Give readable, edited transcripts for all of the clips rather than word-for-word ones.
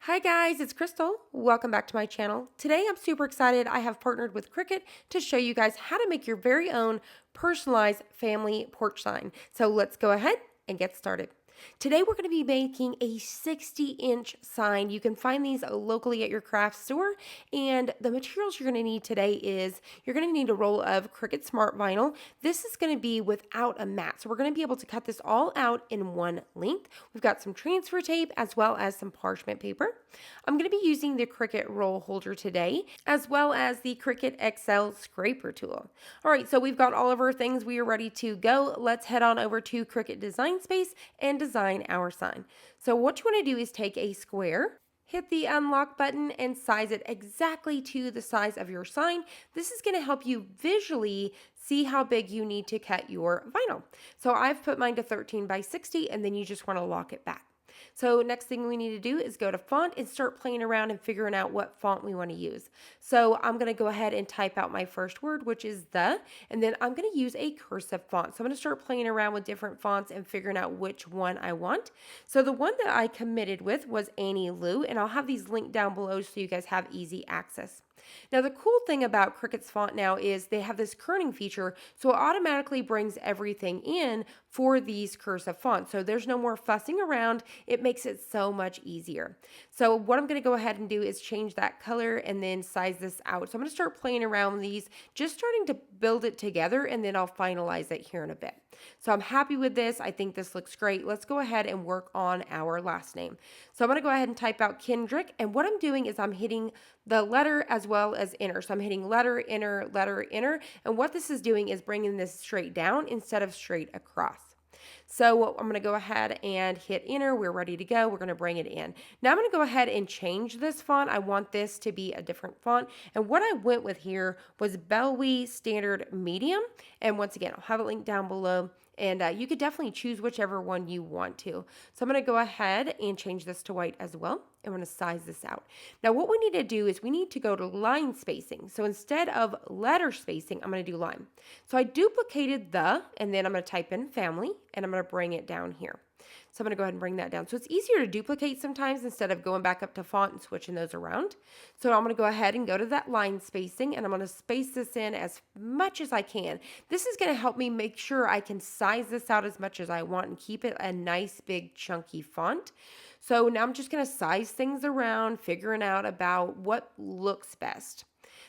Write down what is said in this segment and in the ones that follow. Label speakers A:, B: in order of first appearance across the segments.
A: Hi guys, it's Crystal. Welcome back to my channel. Today I'm super excited. I have partnered with Cricut to show you guys how to make your very own personalized family porch sign. So let's go ahead and get started. Today we're going to be making a 60-inch sign. You can find these locally at your craft store, and the materials you're going to need today is you're going to need a roll of Cricut Smart Vinyl. This is going to be without a mat, so we're going to be able to cut this all out in one length. We've got some transfer tape as well as some parchment paper. I'm going to be using the Cricut roll holder today, as well as the Cricut XL scraper tool. All right, so we've got all of our things. We are ready to go. Let's head on over to Cricut Design Space and design our sign. So what you want to do is take a square, hit the unlock button, and size it exactly to the size of your sign. This is going to help you visually see how big you need to cut your vinyl. So I've put mine to 13 by 60, and then you just want to lock it back. So next thing we need to do is go to font and start playing around and figuring out what font we want to use. So I'm going to go ahead and type out my first word, which is the, and then I'm going to use a cursive font. So I'm going to start playing around with different fonts and figuring out which one I want. So the one that I committed with was Annie Lou, and I'll have these linked down below so you guys have easy access. Now the cool thing about Cricut's font now is they have this kerning feature, so it automatically brings everything in for these cursive fonts. So there's no more fussing around. It makes it so much easier. So what I'm going to go ahead and do is change that color and then size this out. So I'm going to start playing around with these, just starting to build it together, and then I'll finalize it here in a bit. So I'm happy with this. I think this looks great. Let's go ahead and work on our last name. So I'm going to go ahead and type out Kendrick, and what I'm doing is I'm hitting the letter as well as enter. So I'm hitting letter, enter, and what this is doing is bringing this straight down instead of straight across. So I'm going to go ahead and hit enter. We're ready to go. We're going to bring it in. Now I'm going to go ahead and change this font. I want this to be a different font. And what I went with here was Belwe Std Medium. And once again, I'll have it linked down below. And you could definitely choose whichever one you want to. So I'm going to go ahead and change this to white as well. I'm going to size this out. Now what we need to do is we need to go to line spacing. So instead of letter spacing, I'm going to do line. So I duplicated the, and then I'm going to type in family, and I'm going to bring it down here. So I'm going to go ahead and bring that down. So it's easier to duplicate sometimes instead of going back up to font and switching those around. So I'm going to go ahead and go to that line spacing, and I'm going to space this in as much as I can. This is going to help me make sure I can size this out as much as I want and keep it a nice big chunky font. So now I'm just going to size things around, figuring out about what looks best.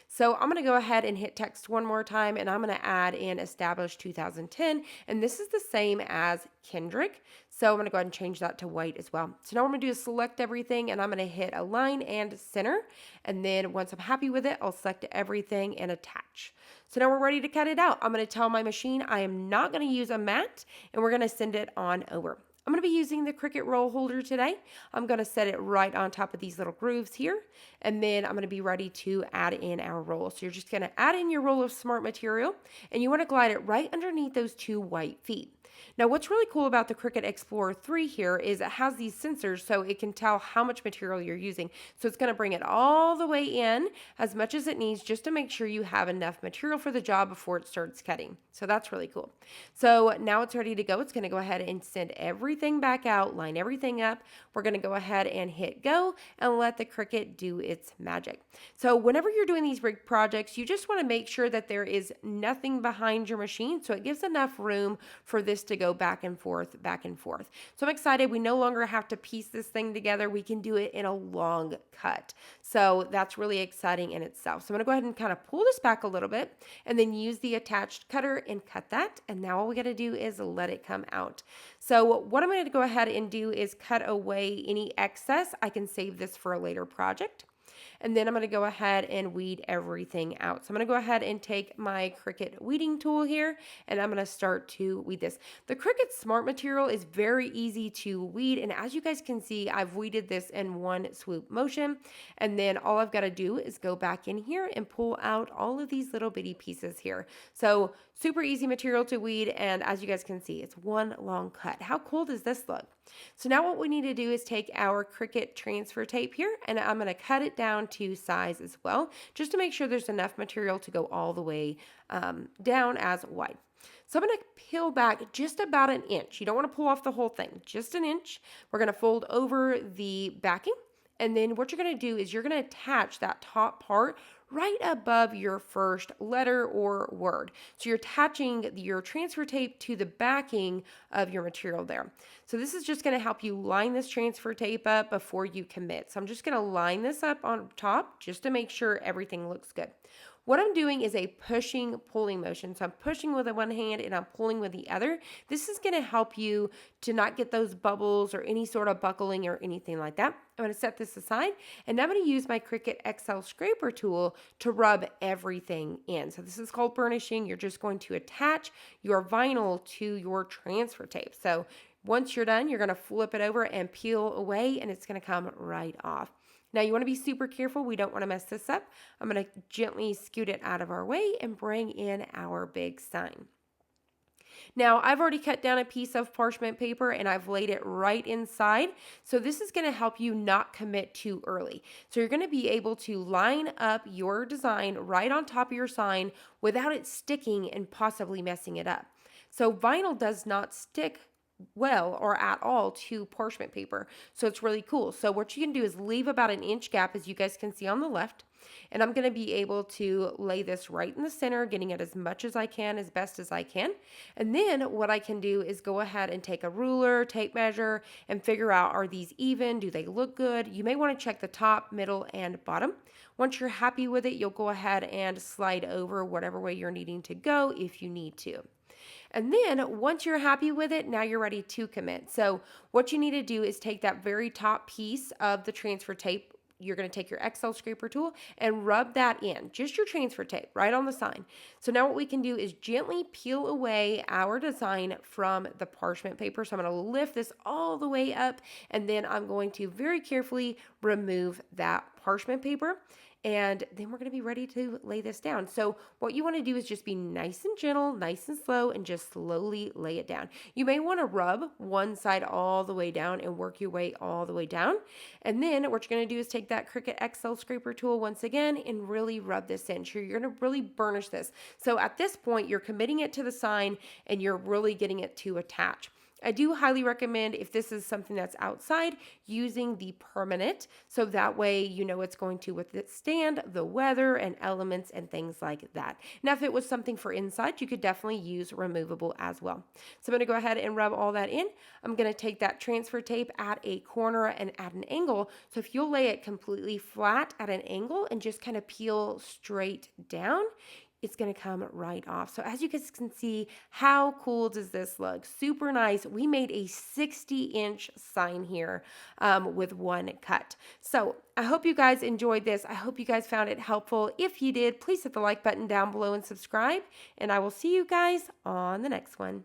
A: So I'm going to go ahead and hit text one more time, and I'm going to add in established 2010, and this is the same as Kendrick. So I'm going to go ahead and change that to white as well. So now what I'm going to do is select everything, and I'm going to hit align and center, and then once I'm happy with it, I'll select everything and attach. So now we're ready to cut it out. I'm going to tell my machine I am not going to use a mat, and we're going to send it on over. I'm going to be using the Cricut roll holder today. I'm going to set it right on top of these little grooves here, and then I'm going to be ready to add in our roll. So you're just going to add in your roll of smart material, and you want to glide it right underneath those two white feet. Now what's really cool about the Cricut Explorer 3 here is it has these sensors so it can tell how much material you're using. So it's going to bring it all the way in as much as it needs just to make sure you have enough material for the job before it starts cutting. So that's really cool. So now it's ready to go. It's going to go ahead and send everything back out, line everything up. We're going to go ahead and hit go and let the Cricut do its magic. So whenever you're doing these big projects, you just want to make sure that there is nothing behind your machine so it gives enough room for this to go back and forth, back and forth. So I'm excited. We no longer have to piece this thing together. We can do it in a long cut. So that's really exciting in itself. So I'm going to go ahead and kind of pull this back a little bit and then use the attached cutter and cut that. And now all we got to do is let it come out. So what I'm going to go ahead and do is cut away any excess. I can save this for a later project. And then I'm going to go ahead and weed everything out. So I'm going to go ahead and take my Cricut weeding tool here, and I'm going to start to weed this. The Cricut Smart Material is very easy to weed, and as you guys can see, I've weeded this in one swoop motion, and then all I've got to do is go back in here and pull out all of these little bitty pieces here. So super easy material to weed, and as you guys can see, it's one long cut. How cool does this look? So now what we need to do is take our Cricut transfer tape here, and I'm going to cut it down to size as well, just to make sure there's enough material to go all the way down as wide. So I'm going to peel back just about an inch. You don't want to pull off the whole thing, just an inch. We're going to fold over the backing, And then what you're going to do is you're going to attach that top part right above your first letter or word. So you're attaching your transfer tape to the backing of your material there. So this is just going to help you line this transfer tape up before you commit. So I'm just going to line this up on top just to make sure everything looks good. What I'm doing is a pushing, pulling motion. So I'm pushing with the one hand and I'm pulling with the other. This is going to help you to not get those bubbles or any sort of buckling or anything like that. I'm going to set this aside, and I'm going to use my Cricut XL scraper tool to rub everything in. So this is called burnishing. You're just going to attach your vinyl to your transfer tape. So once you're done, you're going to flip it over and peel away, and it's going to come right off. Now you want to be super careful. We don't want to mess this up. I'm going to gently scoot it out of our way and bring in our big sign. Now I've already cut down a piece of parchment paper and I've laid it right inside. So this is going to help you not commit too early. So you're going to be able to line up your design right on top of your sign without it sticking and possibly messing it up. So vinyl does not stick well or at all to parchment paper. So it's really cool. So what you can do is leave about an inch gap, as you guys can see on the left. And I'm going to be able to lay this right in the center, getting it as much as I can, as best as I can. And then what I can do is go ahead and take a ruler, tape measure, and figure out, are these even? Do they look good? You may want to check the top, middle, and bottom. Once you're happy with it, you'll go ahead and slide over whatever way you're needing to go if you need to. And then once you're happy with it, now you're ready to commit. So what you need to do is take that very top piece of the transfer tape. You're going to take your XL scraper tool and rub that in, just your transfer tape right on the sign. So now what we can do is gently peel away our design from the parchment paper. So I'm going to lift this all the way up, and then I'm going to very carefully remove that parchment paper. And then we're going to be ready to lay this down. So what you want to do is just be nice and gentle, nice and slow, and just slowly lay it down. You may want to rub one side all the way down and work your way all the way down. And then what you're going to do is take that Cricut XL scraper tool once again and really rub this in. So you're going to really burnish this. So at this point, you're committing it to the sign and you're really getting it to attach. I do highly recommend, if this is something that's outside, using the permanent, so that way you know it's going to withstand the weather and elements and things like that. Now, if it was something for inside, you could definitely use removable as well. So I'm going to go ahead and rub all that in. I'm going to take that transfer tape at a corner and at an angle. So if you'll lay it completely flat at an angle and just kind of peel straight down, it's going to come right off. So as you guys can see, how cool does this look? Super nice. We made a 60-inch sign here with one cut. So I hope you guys enjoyed this. I hope you guys found it helpful. If you did, please hit the like button down below and subscribe. And I will see you guys on the next one.